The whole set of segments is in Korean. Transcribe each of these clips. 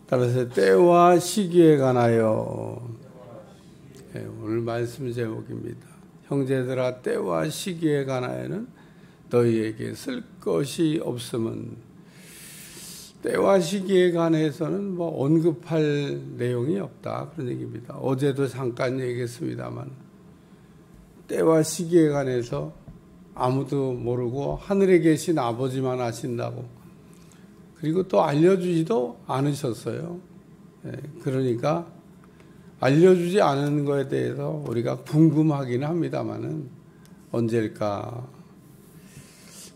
따라서 때와 시기에 관하여 오늘 말씀 제목입니다. 형제들아, 때와 시기에 관하여는 너희에게 쓸 것이 없음은, 때와 시기에 관해서는 언급할 내용이 없다, 그런 얘기입니다. 어제도 잠깐 얘기했습니다만, 때와 시기에 관해서 아무도 모르고 하늘에 계신 아버지만 아신다고, 그리고 또 알려주지도 않으셨어요. 그러니까 알려주지 않은 것에 대해서 우리가 궁금하기는 합니다만은 언제일까?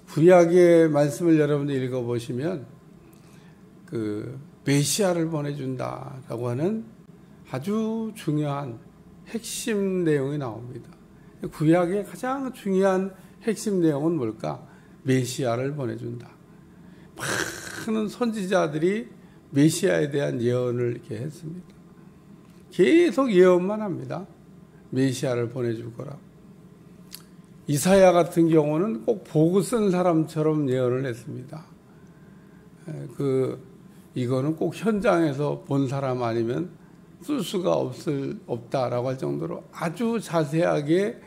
구약의 말씀을 여러분들 읽어보시면 그 메시아를 보내준다라고 하는 아주 중요한 핵심 내용이 나옵니다. 구약의 가장 중요한 핵심 내용은 뭘까? 메시아를 보내준다. 많은 선지자들이 메시아에 대한 예언을 이렇게 했습니다. 계속 예언만 합니다. 메시아를 보내줄 거라. 이사야 같은 경우는 꼭 보고 쓴 사람처럼 예언을 했습니다. 이거는 꼭 현장에서 본 사람 아니면 쓸 수가 없다라고 할 정도로 아주 자세하게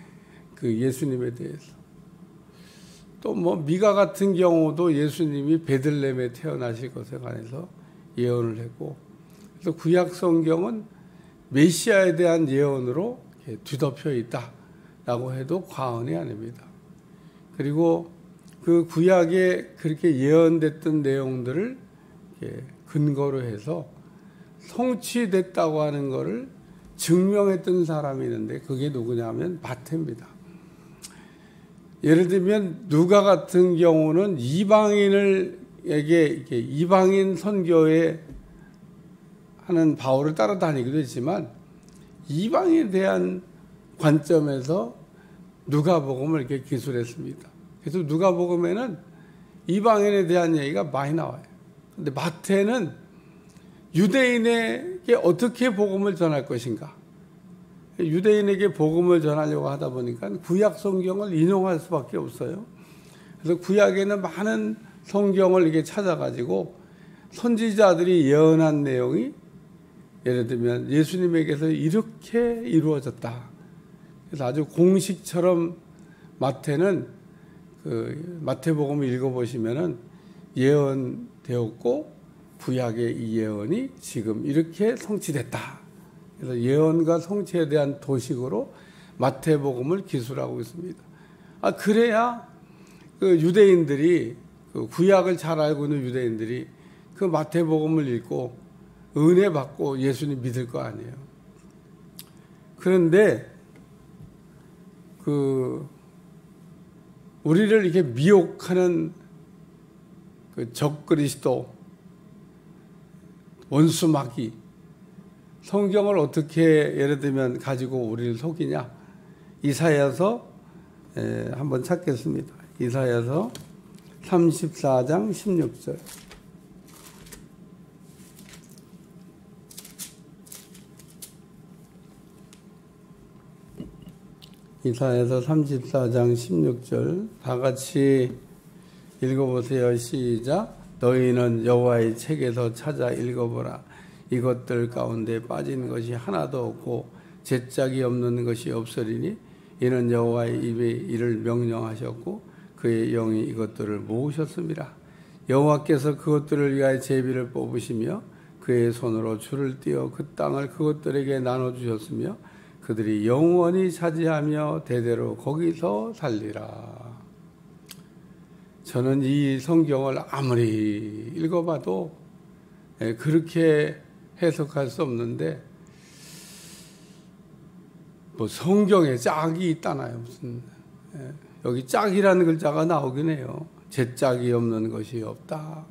그 예수님에 대해서. 또 미가 같은 경우도 예수님이 베들레헴에 태어나실 것에 관해서 예언을 했고, 그래서 구약 성경은 메시아에 대한 예언으로 뒤덮여 있다라고 해도 과언이 아닙니다. 그리고 그 구약에 그렇게 예언됐던 내용들을 근거로 해서 성취됐다고 하는 것을 증명했던 사람이 있는데, 그게 누구냐면 마태입니다. 예를 들면 누가 같은 경우는 이방인에게 이방인 선교에 하는 바울을 따라다니기도 했지만, 이방인에 대한 관점에서 누가복음을 이렇게 기술했습니다. 그래서 누가복음에는 이방인에 대한 얘기가 많이 나와요. 근데 마태는 유대인에게 어떻게 복음을 전할 것인가, 유대인에게 복음을 전하려고 하다 보니까 구약 성경을 인용할 수밖에 없어요. 그래서 구약에는 많은 성경을 이렇게 찾아가지고 선지자들이 예언한 내용이, 예를 들면 예수님에게서 이렇게 이루어졌다. 그래서 아주 공식처럼 마태는 마태복음을 읽어보시면은 예언되었고 구약의 이 예언이 지금 이렇게 성취됐다. 그래서 예언과 성취에 대한 도식으로 마태복음을 기술하고 있습니다. 그래야 그 유대인들이, 그 구약을 잘 알고 있는 유대인들이 그 마태복음을 읽고 은혜 받고 예수님 믿을 거 아니에요. 그런데 우리를 이렇게 미혹하는 그 적그리스도, 원수 마귀, 성경을 어떻게 예를 들면 가지고 우리를 속이냐? 이사야서 한번 찾겠습니다. 이사야서 34장 16절. 이사야서 34장 16절 다 같이 읽어보세요. 시작. 너희는 여호와의 책에서 찾아 읽어보라. 이것들 가운데 빠진 것이 하나도 없고 제짝이 없는 것이 없으리니 이는 여호와의 입에 이를 명령하셨고 그의 영이 이것들을 모으셨습니다. 여호와께서 그것들을 위하여 제비를 뽑으시며 그의 손으로 줄을 띄어 그 땅을 그것들에게 나눠주셨으며 그들이 영원히 차지하며 대대로 거기서 살리라. 저는 이 성경을 아무리 읽어봐도 그렇게 해석할 수 없는데, 성경에 짝이 있다나요? 무슨 여기 짝이라는 글자가 나오긴 해요. 제짝이 없는 것이 없다.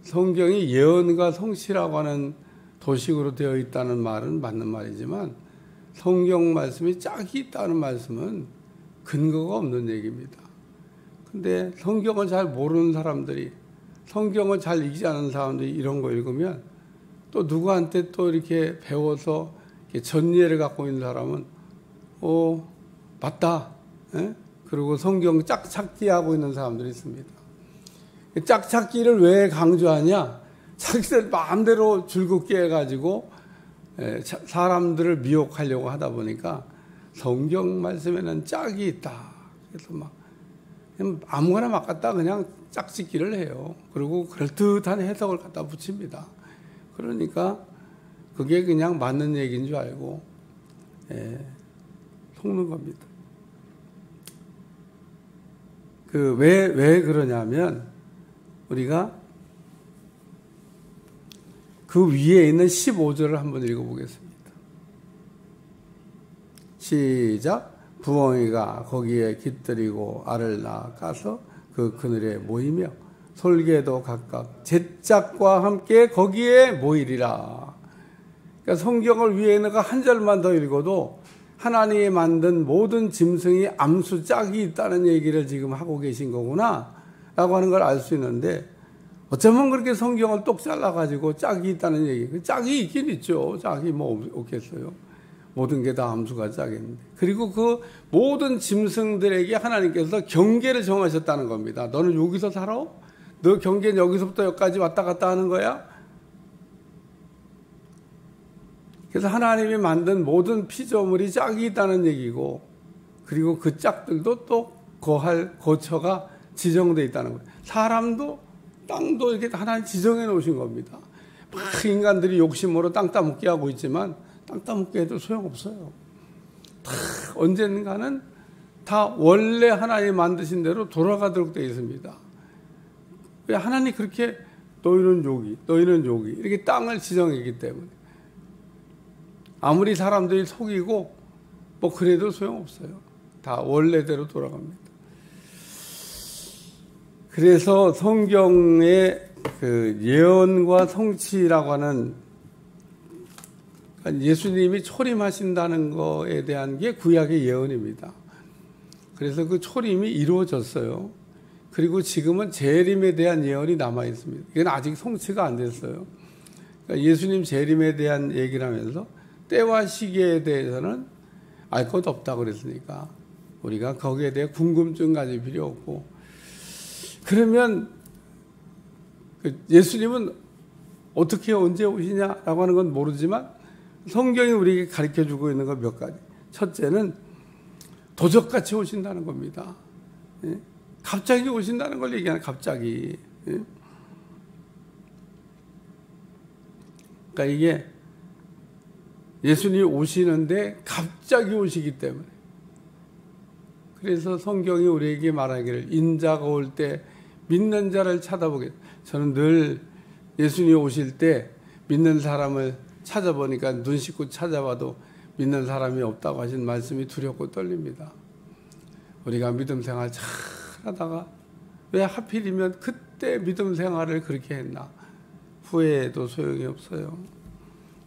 성경이 예언과 성취라고 하는 도식으로 되어 있다는 말은 맞는 말이지만, 성경 말씀이 짝이 있다는 말씀은 근거가 없는 얘기입니다. 근데 성경을 잘 모르는 사람들이, 성경을 잘 읽지 않은 사람들이 이런 거 읽으면 또 누구한테 또 이렇게 배워서 이렇게 전례를 갖고 있는 사람은 맞다. 그리고 성경 짝찾기 하고 있는 사람들이 있습니다. 짝찾기를 왜 강조하냐? 자기들 마음대로 즐겁게 해가지고 사람들을 미혹하려고 하다 보니까 성경 말씀에는 짝이 있다. 그래서 막 아무거나 막 갖다 그냥 짝짓기를 해요. 그리고 그럴듯한 해석을 갖다 붙입니다. 그러니까 그게 그냥 맞는 얘기인 줄 알고 속는 겁니다. 왜 그러냐면 우리가 그 위에 있는 15절을 한번 읽어보겠습니다. 시작. 부엉이가 거기에 깃들이고 알을 낳아 까서 그 그늘에 모이며 솔개도 각각 제짝과 함께 거기에 모이리라. 그러니까 성경을 위에 있는 거 한 절만 더 읽어도 하나님이 만든 모든 짐승이 암수 짝이 있다는 얘기를 지금 하고 계신 거구나 라고 하는 걸 알 수 있는데, 어쩌면 그렇게 성경을 똑 잘라가지고 짝이 있다는 얘기, 짝이 있긴 있죠. 짝이 뭐 없겠어요. 모든 게 다 암수가 짝인데. 그리고 그 모든 짐승들에게 하나님께서 경계를 정하셨다는 겁니다. 너는 여기서 살아? 너 경계는 여기서부터 여기까지 왔다 갔다 하는 거야? 그래서 하나님이 만든 모든 피조물이 짝이 있다는 얘기고, 그리고 그 짝들도 또 거할 거처가 지정되어 있다는 거예요. 사람도 땅도 이렇게 하나님 지정해 놓으신 겁니다. 막 인간들이 욕심으로 땅 따먹게 하고 있지만 땅 따먹게 해도 소용없어요. 다 언젠가는 다 원래 하나님 만드신 대로 돌아가도록 되어 있습니다. 왜 하나님 그렇게 너희는 여기 이렇게 땅을 지정했기 때문에 아무리 사람들이 속이고 뭐 그래도 소용없어요. 다 원래대로 돌아갑니다. 그래서 성경의 그 예언과 성취라고 하는, 예수님이 초림하신다는 거에 대한 게 구약의 예언입니다. 그래서 그 초림이 이루어졌어요. 그리고 지금은 재림에 대한 예언이 남아 있습니다. 이건 아직 성취가 안 됐어요. 그러니까 예수님 재림에 대한 얘기를 하면서 때와 시기에 대해서는 알 것 없다고 그랬으니까 우리가 거기에 대해 궁금증 가질 필요 없고, 그러면 예수님은 어떻게 언제 오시냐라고 하는 건 모르지만 성경이 우리에게 가르쳐주고 있는 건 몇 가지. 첫째는 도적같이 오신다는 겁니다. 갑자기 오신다는 걸 얘기하는, 갑자기. 그러니까 이게 예수님이 오시는데 갑자기 오시기 때문에. 그래서 성경이 우리에게 말하기를 인자가 올 때 믿는 자를 찾아보겠다. 저는 늘 예수님이 오실 때 믿는 사람을 찾아보니까 눈 씻고 찾아봐도 믿는 사람이 없다고 하신 말씀이 두렵고 떨립니다. 우리가 믿음 생활 잘 하다가 왜 하필이면 그때 믿음 생활을 그렇게 했나. 후회해도 소용이 없어요.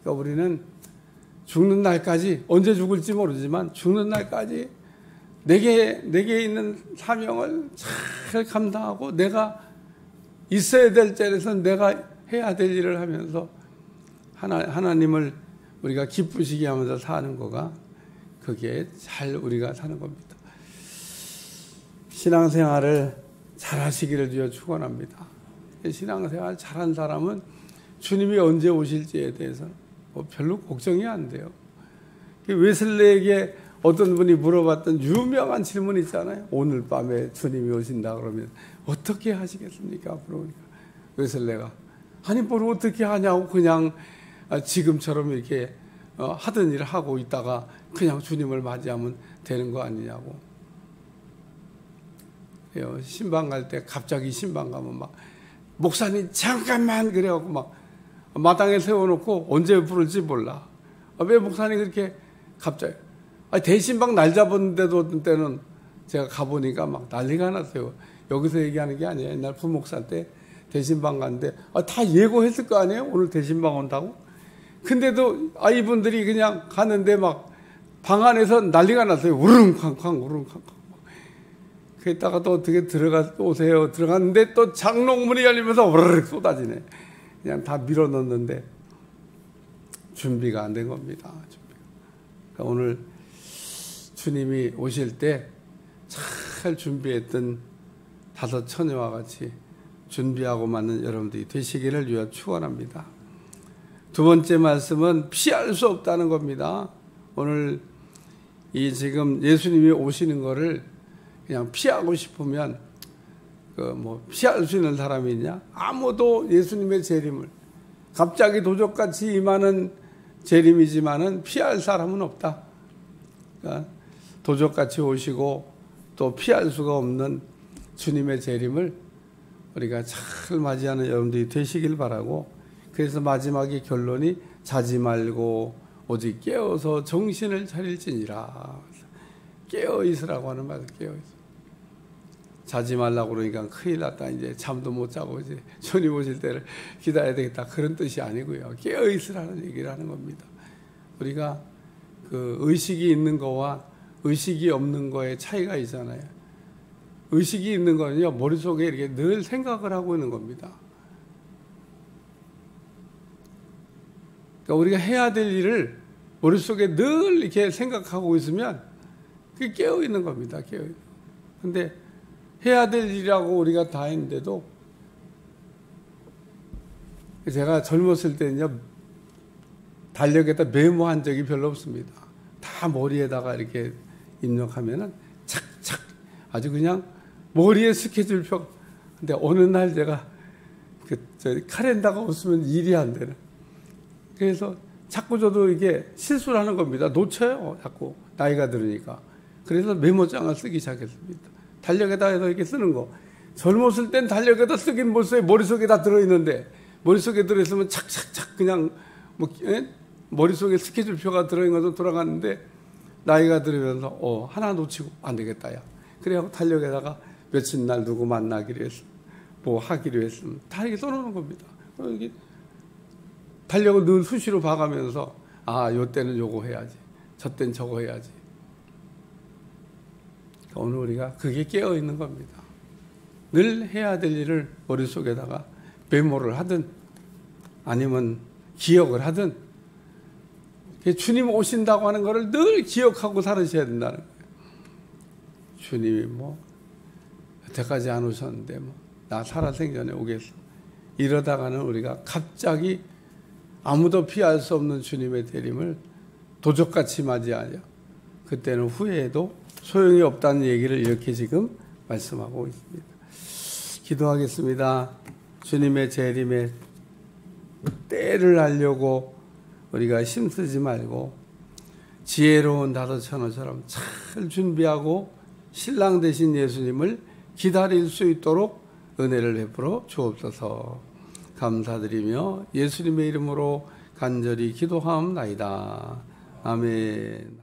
그러니까 우리는 죽는 날까지, 언제 죽을지 모르지만 죽는 날까지 내게 있는 사명을 잘 감당하고 내가 있어야 될 자리에서 내가 해야 될 일을 하면서 하나님을 우리가 기쁘시게 하면서 사는 거가, 그게 잘 우리가 사는 겁니다. 신앙생활을 잘 하시기를 주여 축원합니다. 신앙생활 잘한 사람은 주님이 언제 오실지에 대해서 별로 걱정이 안 돼요. 웨슬레에게 어떤 분이 물어봤던 유명한 질문 있잖아요. 오늘 밤에 주님이 오신다 그러면 어떻게 하시겠습니까? 그러니까 웨슬레가 아니 뭘 어떻게 하냐고, 그냥 지금처럼 이렇게 하던 일을 하고 있다가 그냥 주님을 맞이하면 되는 거 아니냐고. 신방 갈 때 갑자기 신방 가면 막 목사님 잠깐만 그래갖고 막 마당에 세워놓고 언제 부를지 몰라. 왜 목사님 그렇게 갑자기, 대신방 날 잡았는데도 어떤 때는 제가 가보니까 막 난리가 났어요. 여기서 얘기하는 게 아니에요. 옛날 부목사 때 대신방 갔는데 다 예고했을 거 아니에요. 오늘 대신방 온다고. 근데도 이분들이 그냥 갔는데 막 방 안에서 난리가 났어요. 우르릉쾅쾅 우르릉쾅쾅. 그랬다가 또 어떻게 오세요. 들어갔는데 또 장롱문이 열리면서 우르륵 쏟아지네. 그냥 다 밀어넣는데 준비가 안 된 겁니다. 그러니까 오늘 주님이 오실 때 잘 준비했던 5 처녀와 같이 준비하고 맞는 여러분들이 되시기를 위하여 축원합니다. 두 번째 말씀은 피할 수 없다는 겁니다. 오늘 이 지금 예수님이 오시는 거를 그냥 피하고 싶으면 피할 수 있는 사람이 있냐? 아무도 예수님의 재림을 갑자기 도적같이 임하는 재림이지만은 피할 사람은 없다. 그러니까 도적같이 오시고 또 피할 수가 없는 주님의 재림을 우리가 잘 맞이하는 여러분들이 되시길 바라고, 그래서 마지막에 결론이 자지 말고 오직 깨어서 정신을 차릴지니라. 깨어 있으라고 하는 말, 깨어 있어. 자지 말라고 그러니까 큰일 났다. 이제 잠도 못 자고 이제 주님 오실 때를 기다려야 되겠다. 그런 뜻이 아니고요. 깨어 있으라는 얘기를 하는 겁니다. 우리가 그 의식이 있는 거와 의식이 없는 거에 차이가 있잖아요. 의식이 있는 거는요, 머릿속에 이렇게 늘 생각을 하고 있는 겁니다. 그러니까 우리가 해야 될 일을 머릿속에 늘 이렇게 생각하고 있으면 그게 깨어 있는 겁니다. 깨어 있는. 근데 해야 될 일이라고 우리가 다 했는데도, 제가 젊었을 때는요, 달력에다 메모한 적이 별로 없습니다. 다 머리에다가 이렇게 입력하면은 착착 아주 그냥 머리에 스케줄표. 근데 어느 날 제가 카렌다가 없으면 일이 안 되는. 그래서 자꾸 저도 이게 실수를 하는 겁니다. 놓쳐요, 자꾸 나이가 들으니까. 그래서 메모장을 쓰기 시작했습니다. 달력에다 해서 이렇게 쓰는 거. 젊었을 땐 달력에다 쓰긴 못 써요. 머릿속에 다 들어있는데, 머릿속에 들어있으면 착착착 그냥 머릿속에 스케줄표가 들어있는 것도 돌아가는데, 나이가 들으면서 하나 놓치고 안 되겠다 야. 그래갖고 달력에다가 며칠 날 누구 만나기로 했으면 뭐 하기로 했으면 다 이렇게 써놓는 겁니다. 이게 달력을 늘 수시로 봐가면서 요 때는 요거 해야지, 저 때는 저거 해야지. 오늘 우리가 그게 깨어있는 겁니다. 늘 해야 될 일을 머릿속에다가 메모를 하든 아니면 기억을 하든, 주님 오신다고 하는 것을 늘 기억하고 살으셔야 된다는 거예요. 주님이 여태까지 안 오셨는데 나 살아생전에 오겠어. 이러다가는 우리가 갑자기 아무도 피할 수 없는 주님의 대림을 도적같이 맞이하죠. 그때는 후회해도 소용이 없다는 얘기를 이렇게 지금 말씀하고 있습니다. 기도하겠습니다. 주님의 재림의 때를 알려고 우리가 힘쓰지 말고 지혜로운 다도천어처럼 잘 준비하고 신랑 되신 예수님을 기다릴 수 있도록 은혜를 베풀어 주옵소서. 감사드리며 예수님의 이름으로 간절히 기도하옵나이다. 아멘.